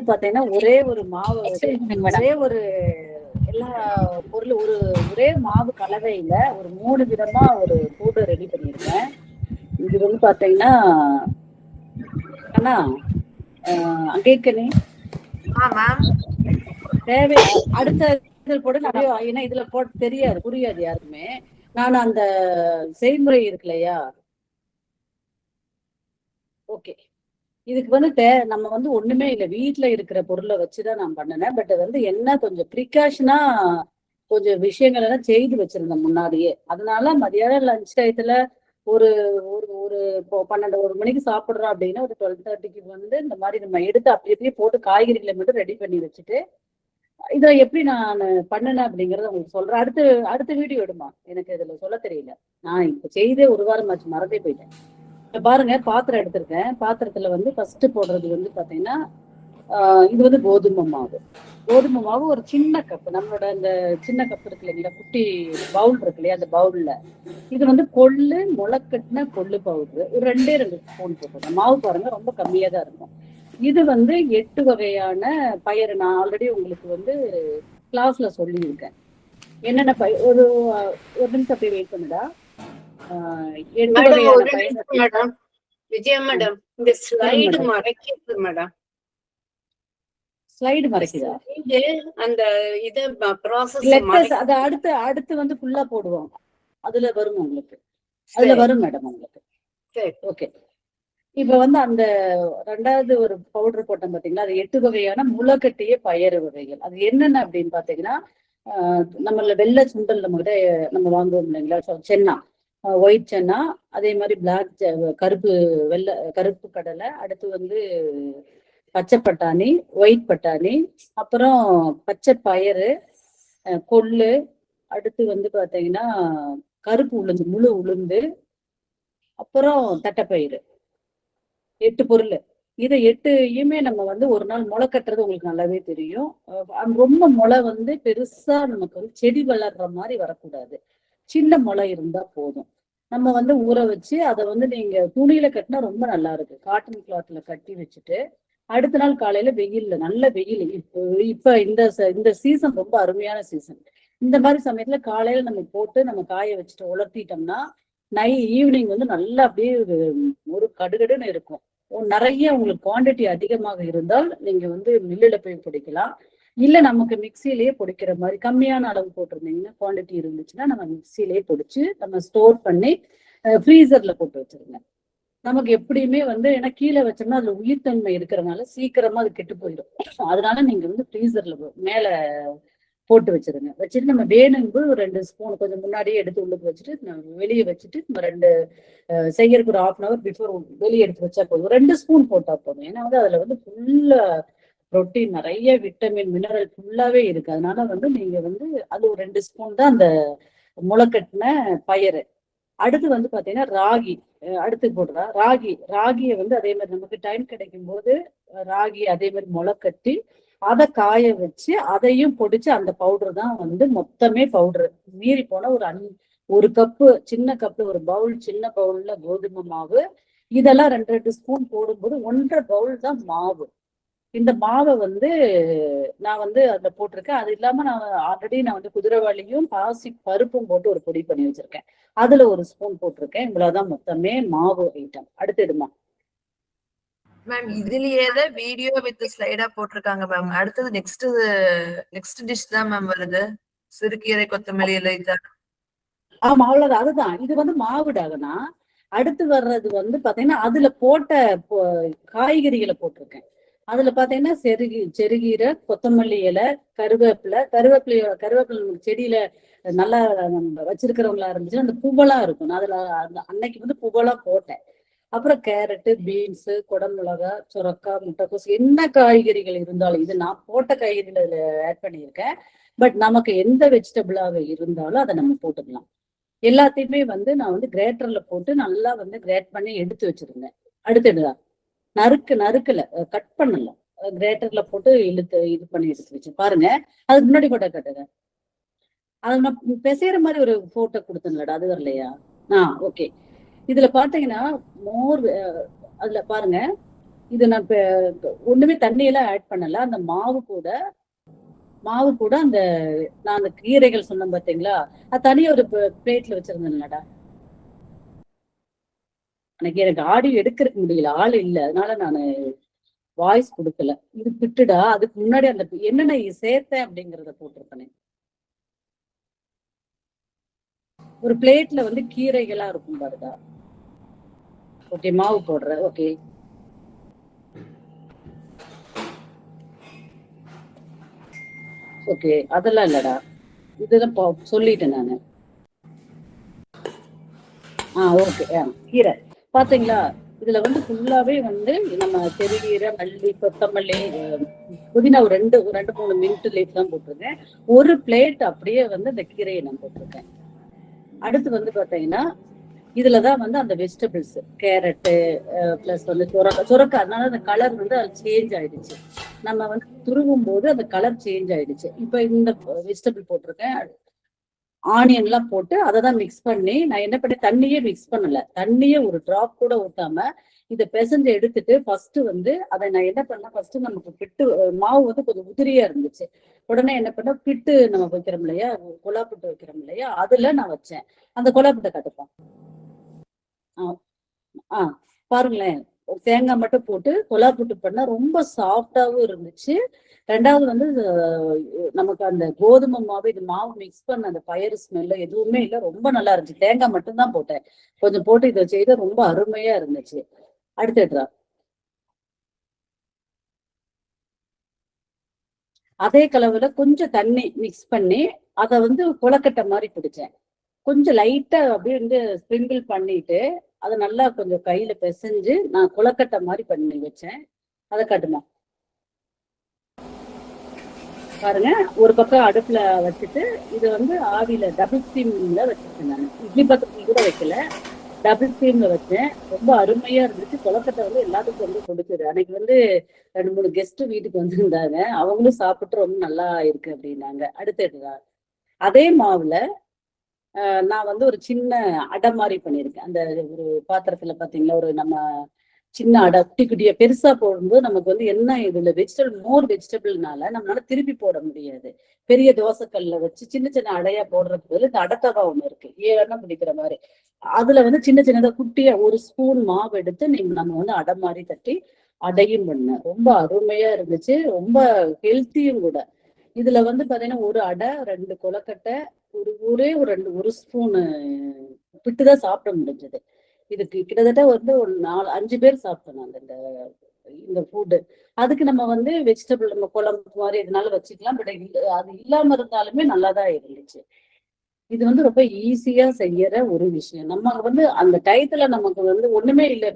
பாத்தீங்கன்னா ஒரே ஒரு மாவு, ஒரே ஒரு எல்லா பொருள் ஒரே மாவு கலவையில ஒரு 3 விதமா ஒரு பவுடர் ரெடி பண்ணிருக்கேன். இது வந்து பாத்தீங்கன்னா அண்ணா அங்கேக்கனே தேவை அடுத்த போட்டு நிறைய, ஏன்னா இதுல போட்டு தெரியாது, புரியாது யாருக்குமே. நான் அந்த செய்முறை இருக்கு இல்லையா, ஓகே, இதுக்கு வந்து நம்ம வந்து ஒண்ணுமே இல்லை, வீட்டுல இருக்கிற பொருளை வச்சுதான் நான் பண்ணினேன். பட் வந்து என்ன கொஞ்சம் ப்ரிகாஷனா கொஞ்சம் விஷயங்கள் எல்லாம் செய்து வச்சிருந்தேன் முன்னாடியே. அதனால மதியானம் லஞ்ச் டயத்துல ஒரு ஒரு ஒரு 12-1 மணிக்கு சாப்பிடுறோம் அப்படின்னா ஒரு 12:30க்கு வந்து இந்த மாதிரி நம்ம எடுத்து அப்படி அப்படியே போட்டு காய்கறிகளை மட்டும் ரெடி பண்ணி வச்சுட்டு இதை எப்படி நான் பண்ணினேன் அப்படிங்கறத உங்களுக்கு சொல்றேன். அடுத்த வீடியோ எடுமா, எனக்கு இதுல சொல்ல தெரியல. நான் இப்ப செய்தே ஒரு வாரம் ஆச்சு, மறந்தே போயிட்டேன். இப்ப பாருங்க, பாத்திரம் எடுத்திருக்கேன். பாத்திரத்துல வந்து ஃபர்ஸ்ட் போடுறது வந்து பாத்தீங்கன்னா இது வந்து கோதுமை மாவு. கோதுமை மாவு ஒரு சின்ன கப், நம்மளோட அந்த சின்ன கப் இருக்கு இல்லைங்களா, குட்டி பவுல் இருக்கு இல்லையா, அந்த பவுல்ல இது வந்து கொள்ளு, முளைக்கட்டின கொள்ளு பவுடர் ஒரு 2 ஸ்பூன் போட்டுருக்கேன். மாவு பாருங்க ரொம்ப கம்மியா தான் இருக்கும். இது வந்து 8 வகையான பயிர். நான் ஆல்ரெடி உங்களுக்கு வந்து கிளாஸ்ல சொல்லியிருக்கேன் என்னென்ன பயிர். ஒரு நிமிஷம் அப்படியே வெயிட் பண்ணுடா. 8 வகையான பயிர். விஜயா மேடம், இந்த ஸ்லைடு மறைக்கிறது மேடம். ஸ்லைடு மறைக்குதா? அந்த இத ப்ராசஸ் அது அடுத்து வந்து ஃபுல்லா போடுவோம், அதுல வரும் உங்களுக்கு, அதுல வரும் மேடம் உங்களுக்கு. ஓகே, இப்ப வந்து அந்த 2வது ஒரு பவுடர் போட்டோம் பாத்தீங்களா, அது 8 வகையான முளைக்கட்டிய பயறு வகைகள். அது என்னென்ன அப்படின்னு பாத்தீங்கன்னா, நம்மள வெள்ளை சுண்டல் நம்ம வாங்குவோம் இல்லைங்களா, சென்னா, ஒயிட் சென்னா, அதே மாதிரி பிளாக் கருப்பு கடலை, அடுத்து வந்து பச்சை பட்டாணி, ஒயிட் பட்டாணி, அப்புறம் பச்சை பயறு, கொள்ளு, அடுத்து வந்து பாத்தீங்கன்னா கருப்பு உளுந்து, முழு உளுந்து, அப்புறம் தட்டைப்பயிறு. 8 பொருள். இதை 8யுமே நம்ம வந்து ஒரு நாள் முளை கட்டுறது உங்களுக்கு நல்லாவே தெரியும். ரொம்ப முளை வந்து பெருசா நமக்கு வந்து செடி வளர்ற மாதிரி வரக்கூடாது, சின்ன முளை இருந்தா போதும். நம்ம வந்து ஊற வச்சு அதை வந்து நீங்க துணியில கட்டினா ரொம்ப நல்லா இருக்கு. காட்டன் கிளாத்ல கட்டி வச்சுட்டு அடுத்த நாள் காலையில வெயில்ல, நல்ல வெயில், இப்ப இந்த சீசன் ரொம்ப அருமையான சீசன். இந்த மாதிரி சமயத்துல காலையில நம்ம போட்டு நம்ம காய வச்சுட்டு உலர்த்திட்டோம்னா ஈவினிங் வந்து நல்லா அப்படியே ஒரு கடுகடுன்னு இருக்கும். நிறைய உங்களுக்கு குவான்டிட்டி அதிகமாக இருந்தால் நீங்க வந்து மில்லுல போய் பொடிக்கலாம். இல்ல நமக்கு மிக்சிலேயே பொடிக்கிற மாதிரி கம்மியான அளவு போட்டிருந்தீங்கன்னா, குவான்டிட்டி இருந்துச்சுன்னா நம்ம மிக்சிலேயே பொடிச்சு நம்ம ஸ்டோர் பண்ணி ஃப்ரீசர்ல போட்டு வச்சிருங்க. நமக்கு எப்படியுமே வந்து, ஏன்னா கீழே வச்சோம்னா அதுல உயிர்த்தன்மை இருக்கிறதுனால சீக்கிரமா அது கெட்டு போயிடும். அதனால நீங்க வந்து ஃப்ரீசர்ல மேல போட்டு வச்சிருங்க. வச்சுட்டு நம்ம வேணுங்கும்போது ஒரு 2 ஸ்பூன் கொஞ்சம் முன்னாடியே எடுத்து உள்ளுக்கு வச்சுட்டு வெளியே வச்சுட்டு நம்ம செய்யறதுக்கு ஒரு 1/2 hour பிஃபோர் வெளியே எடுத்து வச்சா போதும். 2 ஸ்பூன் போட்டா போதும். ஏன்னா வந்து அதுல வந்து ஃபுல்லா புரோட்டீன், நிறைய விட்டமின், மினரல் ஃபுல்லாவே இருக்கு. அதனால வந்து நீங்க வந்து அது ஒரு 2 ஸ்பூன் தான் அந்த முளைக்கட்டின பயறு. அடுத்து வந்து பாத்தீங்கன்னா ராகி அடுத்து போடுறா. ராகியை வந்து அதே மாதிரி நமக்கு டைம் கிடைக்கும் போது ராகி அதே மாதிரி முளை கட்டி அதை காய வச்சு அதையும் பொடிச்சு அந்த பவுடர் தான் வந்து மொத்தமே பவுடர். மீறி போன ஒரு கப்பு, சின்ன கப்பு, ஒரு பவுல், சின்ன பவுல்ல கோதுமை மாவு, இதெல்லாம் 2 ஸ்பூன் போடும்போது 1.5 பவுல் தான் மாவு. இந்த மாவை வந்து நான் வந்து அதுல போட்டிருக்கேன். அது இல்லாம நான் ஆல்ரெடி வந்து குதிரைவாளியும் பாசி பருப்பும் போட்டு ஒரு பொடி பண்ணி வச்சிருக்கேன், அதுல ஒரு ஸ்பூன் போட்டிருக்கேன். இவ்வளவுதான் மொத்தமே மாவு ஐட்டம். அடுத்துடுமா மேம், இதுலயேதான் வீடியோ வித் ஸ்லைடா போட்டிருக்காங்க மேம். அடுத்தது நெக்ஸ்ட் டிஷ் தான் மேம் வருது, சிறுகீரை கொத்தமல்லி இலை. ஆமா, அவ்வளவுதான். அதுதான் இது வந்து மாவுடாகனா. அடுத்து வர்றது வந்து பாத்தீங்கன்னா அதுல போட்ட காய்கறிகளை போட்டிருக்கேன். அதுல பாத்தீங்கன்னா செருகீரை, கொத்தமல்லி இலை, கருவேப்பிலை செடியில நல்லா வச்சிருக்கிறவங்களா இருந்துச்சுன்னா அந்த பூவெல்லாம் இருக்கும். நான் அதுல அன்னைக்கு வந்து பூவெல்லாம் போட்டேன். அப்புறம் கேரட்டு, பீன்ஸு, குடமிளகா, சுரக்காய், முட்டைக்கோஸ், என்ன காய்கறிகள் இருந்தாலும், இது நான் போட்ட காய்கறிகள் அதுல ஆட் பண்ணியிருக்கேன். பட் நமக்கு எந்த வெஜிடபிளாக இருந்தாலும் அதை நம்ம போட்டுக்கலாம். எல்லாத்தையுமே வந்து நான் வந்து கிரேட்டர்ல போட்டு நல்லா வந்து கிரேட் பண்ணி எடுத்து வச்சிருந்தேன். அடுத்துடுதான் நறுக்கல, கட் பண்ணல, கிரேட்டர்ல போட்டு இது பண்ணி எடுத்து வச்சு பாருங்க. அதுக்கு முன்னாடி போட்டோ கட்டுங்க. அது நான் பெசைற மாதிரி ஒரு போட்டோ கொடுத்தேன்லடா, அது வரலையா? ஓகே. இதுல பாத்தீங்கன்னா அதுல பாருங்க, இது நான் ஒண்ணுமே தண்ணியெல்லாம் ஆட் பண்ணல. அந்த மாவு கூட அந்த நான் அந்த கீரைகள் சொன்னேன் பாத்தீங்களா, அது தனியா ஒரு பிளேட்ல வச்சிருந்தேன்லடா. அன்னைக்கு எனக்கு ஆடியோ எடுக்கிறதுக்கு முடியல, ஆள் இல்ல, அதனால நான் வாய்ஸ் கொடுக்கல. இது பிட்டுடா. அதுக்கு முன்னாடி அந்த என்னென்ன சேர்த்தேன் அப்படிங்கறத போட்டிருப்பேன். ஒரு பிளேட்ல வந்து கீரைகளா இருக்கும் பாருடா. ஓகே, மாவு போடுறேன். ஓகே, ஓகே, அதெல்லாம் இல்லடா, இதுதான் சொல்லிட்டேன் நானு. ஓகே. கீரை பாத்தீங்களா, இதுல வந்து ஃபுல்லாவே வந்து நம்ம பெருகீரை, மல்லி, கொத்தமல்லி, புதினா ஒரு ரெண்டு 3 மின்ட் லீஃப் தான் போட்டிருக்கேன். ஒரு பிளேட் அப்படியே வந்து அந்த கீரையை நான் போட்டிருக்கேன். அடுத்து வந்து பாத்தீங்கன்னா இதுலதான் வந்து அந்த வெஜிடபிள்ஸ், கேரட்டு பிளஸ் வந்து சுரக்காய், அதனால அந்த கலர் வந்து அது சேஞ்ச் ஆயிடுச்சு. நம்ம வந்து துருவும் போது அந்த கலர் சேஞ்ச் ஆயிடுச்சு. இப்ப இந்த வெஜிடபிள் போட்டிருக்கேன். ஆனியன் எல்லாம் போட்டு அதை தான் மிக்ஸ் பண்ணி நான் என்ன பண்ணேன், தண்ணியே மிக்ஸ் பண்ணல, தண்ணியே ஒரு டிராப் கூட ஊத்தாம இதை பிசைஞ்சு எடுத்துட்டு ஃபர்ஸ்ட் வந்து அதை நான் என்ன பண்ணேன், ஃபர்ஸ்ட் நமக்கு பிட்டு மாவு வந்து கொஞ்சம் உதிரியா இருந்துச்சு. உடனே என்ன பண்ண, பிட்டு நம்ம வைக்கிறோம் இல்லையா, கொலா புட்டு வைக்கிறோம் இல்லையா, அதுல நான் வச்சேன். அந்த கொலா புட்டை கட்டுப்போம். பாருங்களேன், தேங்காய் மட்டும் போட்டு கொலா புட்டு பண்ணா ரொம்ப சாஃப்டாவும் இருந்துச்சு. ரெண்டாவது வந்து நமக்கு அந்த கோதுமை மாவு, இது மாவு மிக்ஸ் பண்ண அந்த பயறு ஸ்மெல்ல எதுவுமே இல்லை, ரொம்ப நல்லா இருந்துச்சு. தேங்காய் மட்டும் தான் போட்டேன், கொஞ்சம் போட்டு இதை செய்த ரொம்ப அருமையா இருந்துச்சு. அடுத்துடுறா, அதே கலவுல கொஞ்சம் தண்ணி மிக்ஸ் பண்ணி அதை வந்து கொலக்கட்டை மாதிரி பிடிச்சேன். கொஞ்சம் லைட்டா அப்படியே வந்து ஸ்ப்ரிங்கிள் பண்ணிட்டு அதை நல்லா கொஞ்சம் கையில பிசைஞ்சு நான் கொலக்கட்டை மாதிரி பண்ணி வச்சேன். அதை காட்டுமா பாருங்க. ஒரு பக்கம் அடுப்புல வச்சுட்டு இது வந்து ஆவியில டபுள் ஸ்டீம்ல வச்சிருக்கேன். நான் இட்லி பக்கத்துல கூட வைக்கல, டபுள் ஸ்டீம்ல வச்சேன். ரொம்ப அருமையா இருந்துச்சு. கொலக்கட்டை வந்து எல்லாத்துக்கும் வந்து கொடுக்குது. அன்னைக்கு வந்து 2-3 கெஸ்ட் வீட்டுக்கு வந்திருந்தாங்க, அவங்களும் சாப்பிட்டு ரொம்ப நல்லா இருக்கு அப்படின்னாங்க. அடுத்து அதே மாவுல நான் வந்து ஒரு சின்ன அடை மாதிரி பண்ணியிருக்கேன். அந்த ஒரு பாத்திரத்துல பாத்தீங்களா, ஒரு நம்ம சின்ன அடை குட்டி குட்டியா, பெருசா போடும்போது நமக்கு வந்து என்ன இதுல மோர் வெஜிடபிள்னால நம்மளால திருப்பி போட முடியாது. பெரிய தோசைக்கல்ல வச்சு சின்ன சின்ன அடையா போடுறதுக்கு பதில் இந்த அடத்தவா ஒண்ணு இருக்கு, ஏன்னா பிடிக்கிற மாதிரி. அதுல வந்து சின்ன சின்னதா குட்டியா ஒரு ஸ்பூன் மாவு எடுத்து நம்ம வந்து அடை மாதிரி தட்டி அடையும் பண்ண ரொம்ப அருமையா இருந்துச்சு. ரொம்ப ஹெல்த்தியும் கூட. இதுல வந்து பாத்தீங்கன்னா ஒரு அடை, 2 கொலக்கட்டை, ஒரு ஸ்பூனு பிட்டுதான் சாப்பிட முடிஞ்சது. இதுக்கு கிட்டத்தட்ட வந்து ஒரு 4-5 பேர் சாப்பிட்டோம் நாங்க இந்த ஃபுட்டு. அதுக்கு நம்ம வந்து வெஜிடபிள் நம்ம குழம்பு மாதிரி எதுனாலும் வச்சுக்கலாம். பட் அது இல்லாம இருந்தாலுமே நல்லாதான் இருந்துச்சு. இது வந்து ரொம்ப ஈஸியா செய்யற ஒரு விஷயம். நம்ம வந்து அந்த டயத்துல நமக்கு வந்து ஒண்ணுமே இல்லை,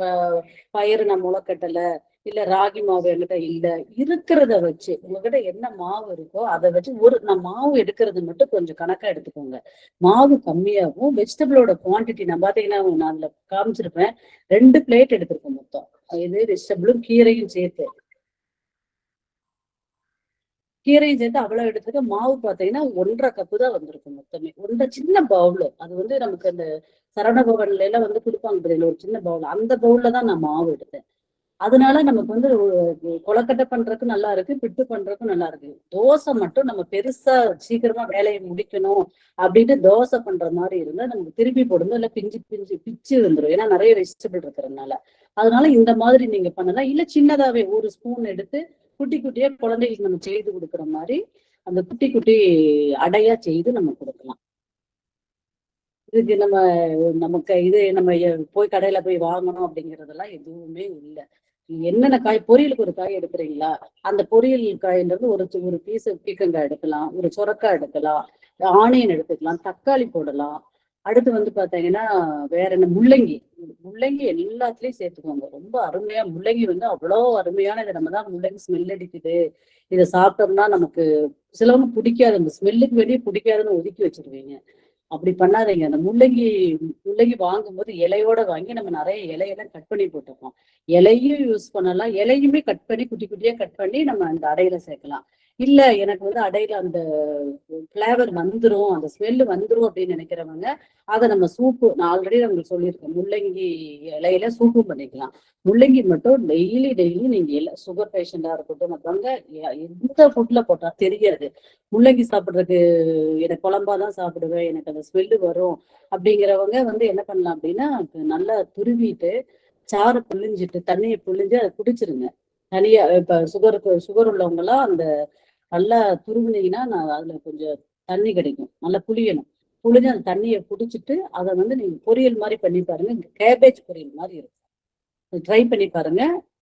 பயிறு நான் முளைக்கட்டல, இல்ல ராகி மாவு என்கிட்ட இல்ல, இருக்கிறத வச்சு உங்ககிட்ட என்ன மாவு இருக்கோ அதை வச்சு நான் மாவு எடுக்கிறது மட்டும் கொஞ்சம் கணக்கா எடுத்துக்கோங்க. மாவு கம்மியாகும், வெஜிடபிளோட குவான்டிட்டி நான் பாத்தீங்கன்னா நான் அதுல காமிச்சிருப்பேன், 2 பிளேட் எடுத்திருக்கேன் மொத்தம். இது வெஜிடபிளும் கீரையும் சேர்த்து அவ்வளவு எடுத்துக்க. மாவு பாத்தீங்கன்னா 1.5 கப்பு தான் வந்திருக்கும் மொத்தமே. சின்ன பவுல், அது வந்து நமக்கு அந்த சரவணபவன்ல எல்லாம் வந்து கொடுப்பாங்க தெரியல, ஒரு சின்ன பவுல், அந்த பவுல்ல தான் நான் மாவு எடுத்தேன். அதனால நமக்கு வந்து கொலக்கட்டை பண்றதுக்கு நல்லா இருக்கு, பிட்டு பண்றதுக்கும் நல்லா இருக்கு. தோசை மட்டும் நம்ம பெருசா சீக்கிரமா வேலையை முடிக்கணும் அப்படின்ட்டு தோசை பண்ற மாதிரி இருந்தா நமக்கு திருப்பி போடுங்க, இல்ல பிச்சு வந்துடும், ஏன்னா நிறைய வெஜிடபிள் இருக்கிறதுனால. அதனால இந்த மாதிரி நீங்க பண்ணலாம். இல்ல சின்னதாவே ஒரு ஸ்பூன் எடுத்து குட்டி குட்டியா குழந்தைகளுக்கு நம்ம செய்து கொடுக்குற மாதிரி அந்த குட்டி குட்டி அடையா செய்து நம்ம கொடுக்கலாம். இதுக்கு நமக்கு இது நம்ம போய் கடையில போய் வாங்கணும் அப்படிங்கறதெல்லாம் எதுவுமே இல்லை. என்னென்ன காய், பொரியலுக்கு ஒரு காய் எடுக்கிறீங்களா, அந்த பொரியல் காயில இருந்து ஒரு பீஸ் பீக்கங்காய் எடுக்கலாம், ஒரு சுரக்காய் எடுக்கலாம், ஆனியன் எடுத்துக்கலாம், தக்காளி போடலாம். அடுத்து வந்து பாத்தீங்கன்னா வேற என்ன, முள்ளங்கி எல்லாத்துலயும் சேர்த்துக்கோங்க. ரொம்ப அருமையா முள்ளங்கி வந்து அவ்வளோ அருமையான, இதை நம்ம தான் முள்ளங்கி ஸ்மெல் அடிக்குது, இதை சாப்பிட்டோம்னா நமக்கு சிலவங்க பிடிக்காது, அந்த ஸ்மெல்லுக்கு வெளியே பிடிக்காதுன்னு ஒதுக்கி வச்சிருவீங்க. அப்படி பண்ணாதீங்க. அந்த முள்ளங்கி வாங்கும் போது இலையோட வாங்கி, நம்ம நிறைய இலையெல்லாம் கட் பண்ணி போட்டுருக்கோம், இலையும் யூஸ் பண்ணலாம், இலையுமே கட் பண்ணி குட்டி குட்டியா கட் பண்ணி நம்ம அந்த அடையில சேர்க்கலாம். இல்ல எனக்கு வந்து அடையில அந்த ஃபிளேவர் வந்துரும், அந்த ஸ்மெல் வந்துரும் அப்படின்னு நினைக்கிறவங்க அதை நம்ம சூப்பு, நான் ஆல்ரெடி உங்களுக்கு சொல்லியிருக்கேன், முள்ளங்கி இலையில சூப்பும் பண்ணிக்கலாம். முள்ளங்கி மட்டும் டெய்லி டெய்லி நீங்க சுகர் பேஷண்டா இருக்கட்டும் மற்றவங்க எந்த ஃபுட்ல போட்டா தெரியாது. முள்ளங்கி சாப்பிட்றதுக்கு எனக்கு குழம்பாதான் சாப்பிடுவேன், எனக்கு அந்த ஸ்மெல்லு வரும் அப்படிங்கிறவங்க வந்து என்ன பண்ணலாம் அப்படின்னா, நல்லா துருவிட்டு சாறு புழிஞ்சிட்டு தண்ணியை புழிஞ்சு அதை குடிச்சிருங்க. தனியா இப்ப சுகர் உள்ளவங்க எல்லாம் அந்த நல்லா துருவினீங்கன்னா நான் அதுல கொஞ்சம் தண்ணி கிடைக்கும், நல்லா புளியணும். புளிஞ்சு அந்த தண்ணியை குடிச்சிட்டு அதை வந்து நீங்க பொரியல் மாதிரி பண்ணி பாருங்க, கேபேஜ் பொரியல் மாதிரி இருக்கும். ட்ரை பண்ணி பாருங்க.